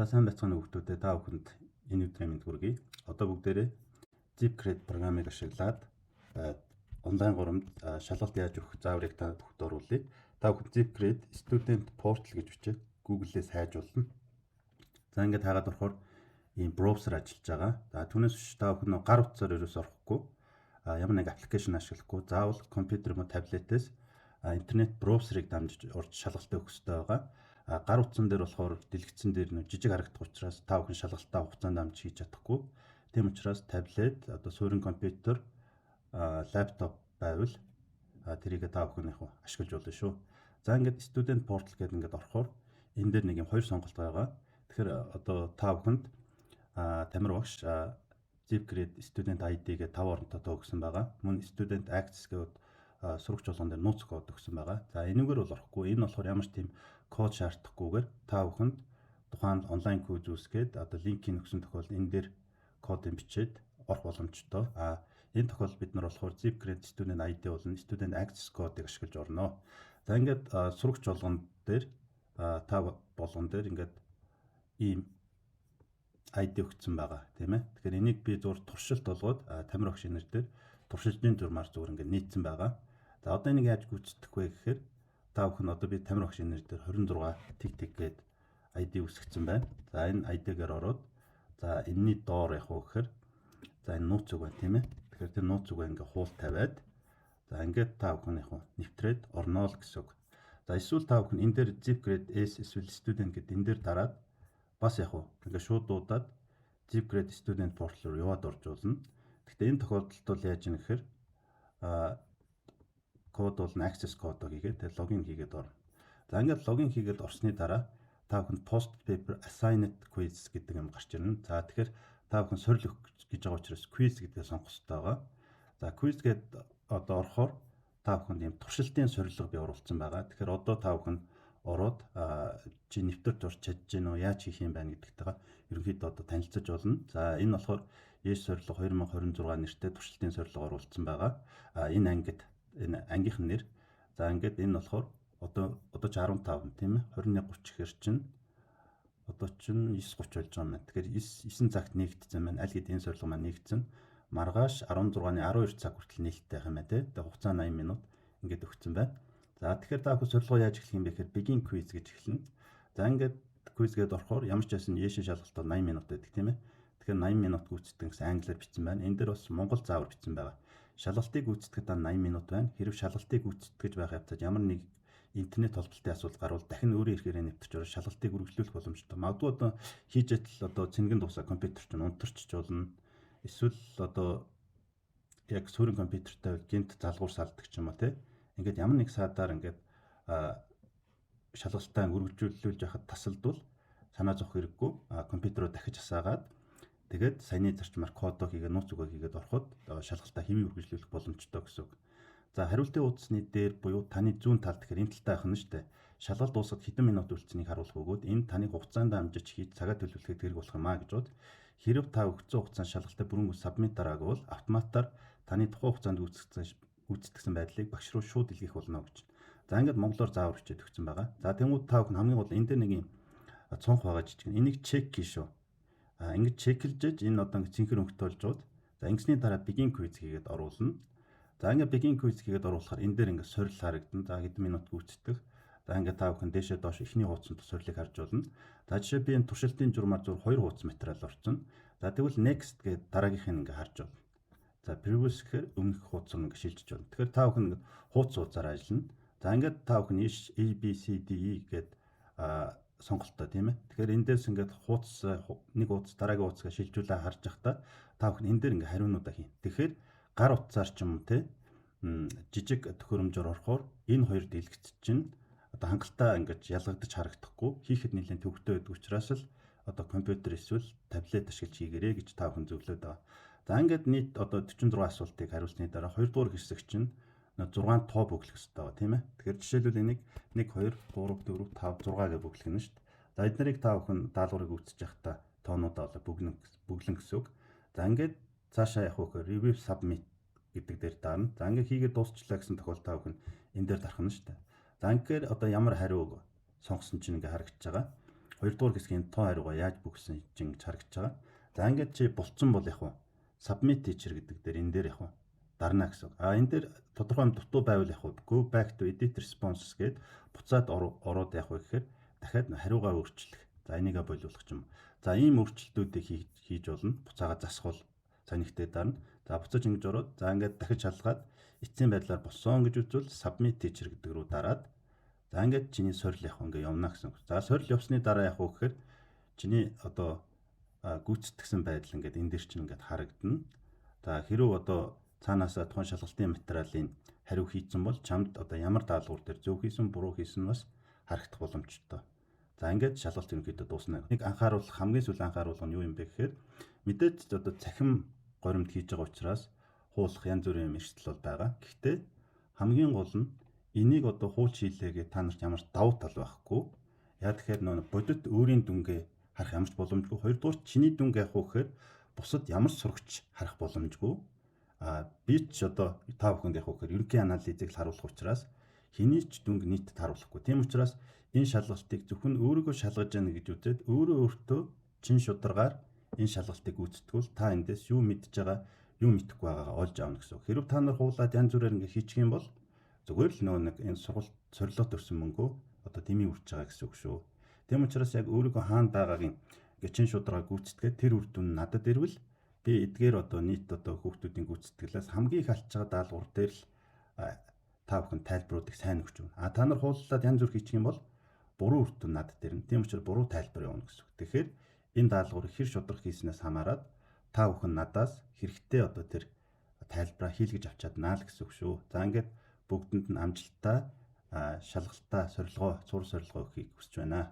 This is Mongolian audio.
За сайн байцгаана хүүхдүүдээ, та бүхэнд энэ өдрийн мэнд хүргэе. Одоо бүгдээрээ ZipCredit програмыг ашиглаад онлайн гурамд шалгалт яаж өгөх зааврыг та бүхэнд оруулъя. Та бүхэн ZipCredit Student Portal гэж бичээд Google-ээс хайж болно. За ингээд хаагаад орохоор ийм браузер ажиллаж байгаа. За түүнээс биш та бүхэн гар утсаар ерөөс орохгүй. Ямар нэг аппликейшн ашиглахгүй. Заавал компьютер мөн таблетээс интернет браузерыг дамжиж орж шалгалтаа өгөх хэрэгтэй байгаа. Гар утсан дээр болохоор дэлгэцэн дээр нэг жижиг харагдах учраас та бүхэн шалгалтаа хугацаанд дамж хийж чадахгүй. Тийм учраас таблет, одоо суурин компьютер, лаптоп байвал тэрийг та бүхэн ашиглаж болно шүү. За ингээд Student Portal гэдэг ингээд орохоор энэ дээр нэг юм хоёр сонголт байгаа. Тэгэхээр одоо та бүхэнд Тамир багш ZipCredit Student ID-гээ 5 оронтой өгсөн байгаа. Мөн Student Access гэдэг сурагч болгон дээр нууц код өгсөн байгаа. За энэгээр бол орохгүй. Энэ болохоор ямар ч тийм код шаардахгүйгээр та бүхэнд тухайн онлайн код үүсгээд одоо линкийг өгсөн тохиолдолд энэ дээр кодыг бичээд орох боломжтой. Энэ тохиолдолд бид нар болохоор ZipCredit Student ID болон Student Access кодыг ашиглаж орно. За ингээд сурагч болгон дээр та болгон дээр ингээд ийм ID өгсөн байгаа тийм ээ. Тэгэхээр энийг би зур туршилт болгоод Тамир багш нэр дээр туршилтын журмаар зүгээр ингээд нийцсэн байгаа. За одоо энийг яаж гүйцэтгэх вэ гэхээр та бүхэн одоо би Тамир багш нэр дээр 26 тик гээд ID үүсгэсэн байна. За энэ ID-гээр ороод за энэний доор яг уу гэхээр за энэ нууц үг байна тийм ээ. Тэгэхээр тэр нууц үгээ ингээд хуул тавиад за ингээд та бүхэн яг уу нэвтрээд орноо л гэсэн үг. За эсвэл та бүхэн энэ дээр ZipCredit S эсвэл Student гэдэг энэ дээр дараад бас яг уу ингээд шууд дуудаад ZipCredit Student Portal руу яваад орж болно. Гэхдээ энэ тохиолдолд бол яаж юм гэхээр код бол access код хийгээд тэгээ логин хийгээд орно. За ингээд логин хийгээд орсны дараа та бүхэнд post paper assigned quiz гэдэг юм гарч ирнэ. За тэгэхээр та бүхэн сорил өгөх гэж байгаа учраас quiz гэдгээ сонгох хэрэгтэй байгаа. За quiz гээд одоо орохоор та бүхэнд ийм туршилтын сорилго би оруулсан байгаа. Тэгэхээр одоо та бүхэн ороод чи нэвтэрч орч чадж гэнэ үү, яаж хийх юм байна гэдэгтэйгээ ерөнхийдөө одоо танилцаж болно. За энэ болохоор ЕС сорилго 2026 нэртэй туршилтын сорилго оруулсан байгаа. Энэ ангид энэ ангийнх нь нэр. За ингээд энэ болохоор одоо ч 15 тийм ээ. 21:30 гэхэр чинь одоо чинь 9:30 болж байгаа юм байна. Тэгэхээр 9 цагт нэгдсэн байна. Аль хэдийн энэ сорилго маань нэгдсэн. Маргааш 16-ны 12 цаг хүртэл нээлттэй байх юм байна тий. Тэгээ хугацаа 80 минут ингээд өгсөн байна. За тэгэхээр та бүхэн сорилгоо яаж эхлэх юм бэ гэхээр begin quiz гэж эхэлнэ. За ингээд quiz гээд орохоор ямар ч байсан ЕШ шалгалтад 80 минут байдаг тийм ээ. Тэгэхээр 80 минут гүйцэтгэх гэсэн англиар бичсэн байна. Энэ дээр бас монгол заавар бичсэн байгаа. Шалгалтыг гүйцэтгэхэд 80 минут байна. Хэрв шалгалтыг гүйцэтгэж байх явцад ямар нэг интернет холбоотой асуудал гарвал дахин өөрийн эрхээрээ нэвтэрч орж шалгалтыг үргэлжлүүлэх боломжтой. Магадгүй одоо хийж идэл одоо цэнгэн дуусаа компьютер чинь унтарч болно. Эсвэл одоо яг суурин компьютертэй гинт залгуур салдаг ч юм уу те. Ингээд ямар нэг саадаар ингээд шалгалтаа үргэлжлүүлж яхад тасалдвал санаа зовох хэрэггүй. Компьютероо дахиж асаагаад тэгээд саяны зарчмаар кодоо хийгээд нууц үгээ хийгээд ороход шалгалтаа хэвийн үргэлжлүүлэх боломжтой гэсэн үг. За хариултын утасны дээр буюу таны зүүн талд тэгэхээр энэ талтай байх нь шүү дээ. Шалгалт дуусахад хэдэн минут үлдсэнийг харуулах бөгөөд энэ таны хугацаанд амжиж хийж цагаа төлөвлөхөд хэрэг болох юм аа гэж бод. Хэрв та өгсөн хугацаанд шалгалтаа бүрэн submit дараагүй бол автоматар таны тухайн хугацаанд гүйцэтгсэн байдлыг багш руу шууд илгээх болно гэж. За ингээд монголоор заавар бичээд өгсөн байгаа. За тэнгууд та бүхэн хамгийн гол энэ дээр нэг юм цонх байгаа жижиг. Энийг чек хий шүү. Ингээд чеклжээж энэ одоо ингээд цэнхэр өнгөтөлж бод. За ингэсний дараа begin quiz хийгээд оруулна. За ингээд begin quiz хийгээд оруулахаар энэ дээр ингээд сорил харагдана. За хэдэн минут гүйцэтгэх. За ингээд та бүхэн дээшээ доош эхний хуудсанд сорилыг харж болно. За жишээ би энэ туршилтын журмаар зур 2 хуудас материал орсон. За тэгвэл next гэдэг дараагийнхыг ингээд харж байна. За previous гэхээр өмнөх хуудас руу ингээд шилжиж байна. Тэгэхээр та бүхэн ингээд хуудасаар ажиллана. За ингээд та бүхэн A B C D E гэдэг сонголттой тийм ээ. Тэгэхээр энэ дээрс ингээд хуудас нэг хуудас дараагийн хуудасгаа шилжүүлээ харж байхдаа та бүхэн энэ дээр ингээд хариунуудаа хийн. Тэгэхээр гар утсаар ч юм уу те жижиг төхөөрөмжөөр орохоор энэ хоёр дэлгэц чинь одоо хангалттай ингээд ялгагдаж харагдахгүй хийхэд нэлээд төвөгтэй байдаг учраас л одоо компьютер эсвэл таблет ашиглаж хийгэрээ гэж та бүхэн зөвлөд байгаа. За ингээд нийт одоо 46 асуултыг хариулсны дараа 2 дугаар хэсэг чинь 6 тоо бүглэх хэрэгтэй байгаа тийм ээ. Тэгэхээр жишээлбэл энийг 1 2 3 4 5 6 гэж бүглэх нь шүү дээ. За эднэрийг та бүхэн даалгаврыг үүсгэж явахдаа тоонуудаа бүглэн гэсэн үг. За ингээд цаашаа явах вэ review submit гэдэг дээр дарна. За ингээд хийгээд дуусчлаа гэсэн тохиолдолд та бүхэн энэ дээр дарах нь шүү дээ. За ингээд одоо ямар хариу сонгосон чинь ингээд харагдаж байгаа. 2 дугаар хэсгийн тоо хариугаа яаж бүгсэн чинь харагдаж байгаа. За ингээд чи болцсон бол яг уу submit teacher гэдэг дээр энэ дээр яг уу дарна гэсэн. Энэ дээр тодорхой юм дутуу байвал яг уу go back to edit responses гэд буцаад ороод яг уу гэхээр дахиад хариугаа өөрчлөх. За энийгээ болиулах юм. За ийм өөрчлөлтүүдийг хийж болно. Буцаага засвал сонигтэй дарна. За буцаж ингэж ороод за ингээд дахиж шалгаад эцсийн байдлаар болсон гэж үзвэл submit teacher гэдэг рүү дараад за ингээд чиний сорил яг ингээ явна гэсэн. За сорил явсны дараа яг уу гэхээр чиний одоо гүйцэтгсэн байдал ингээд энэ дээр чинь ингээд харагдана. За хэрвээ одоо цаанаасаа тухайн шалгалтын материалын хариу хийцэн бол чамд одоо ямар даалгавар дээр зөв хийсэн буруу хийсэн бас харагдах боломжтой. За ингээд шалгалт ерөнхийдөө дуусна. Нэг хамгийн сүүл анхааруулга нь юу юм бэ гэхээр мэдээж одоо цахим горимд хийж байгаа учраас хуулах янз бүрийн эрсдэл бол байгаа. Гэхдээ хамгийн гол нь энийг одоо хууль шийлээгээ та нарт ямар давуу тал байхгүй. Яа тэгэхээр нөө бодит өөрийн дүнгээ харах ямарч боломжгүй. Хоёрдугаар чиний дүнгээ авах гэхээр бусад ямар сурагч харах боломжгүй. Би ч одоо та бүхэнд яг гэхээр ерөнхий анализыг л харуулах учраас хэний ч дүнг нийтэд харуулахгүй. Тийм учраас энэ шалгалтыг зөвхөн өөрийгөө шалгаж яана гэж үзээд өөртөө чин шударгаар энэ шалгалтыг гүйцэтгүүл та эндээс юу мэдж байгаа, юу мэдэхгүй байгаагаа олж аавна гэсэн. Хэрвээ та нар хуулаад янз бүрээр ингэ хийчих юм бол зүгээр л нэг энэ сургалт сорилоод өрсөн мөнгөө одоо дэмий үрж байгаа гэсэн үг шүү. Тийм учраас яг өөрийгөө хаана байгааг ингээ чин шударгаар гүйцэтгээд тэр үр дүн надад ирвэл би эдгээр одоо нийт одоо хүүхдүүдийн гүйцэтгэлээс хамгийн их алдж байгаа даалгавар дээр л та бүхэн тайлбаруудыг сайн өгч өгнө. Та нар хуулаад янз бүр хийчих юм бол буруу үр дүн надад ирнэ. Тийм учраас буруу тайлбар явуулна гэсэн үг. Тэгэхээр энэ даалгаврыг хэр шударга хийснээс хамаарат та бүхэн надаас хэрэгтэй одоо тэр тайлбараа хийлгэж авч чаднаа л гэсэн үг шүү. За ингээд бүгдэнд нь амжилттай шалгалтаа сур сорилгоо өгөхийг хүсэж байна.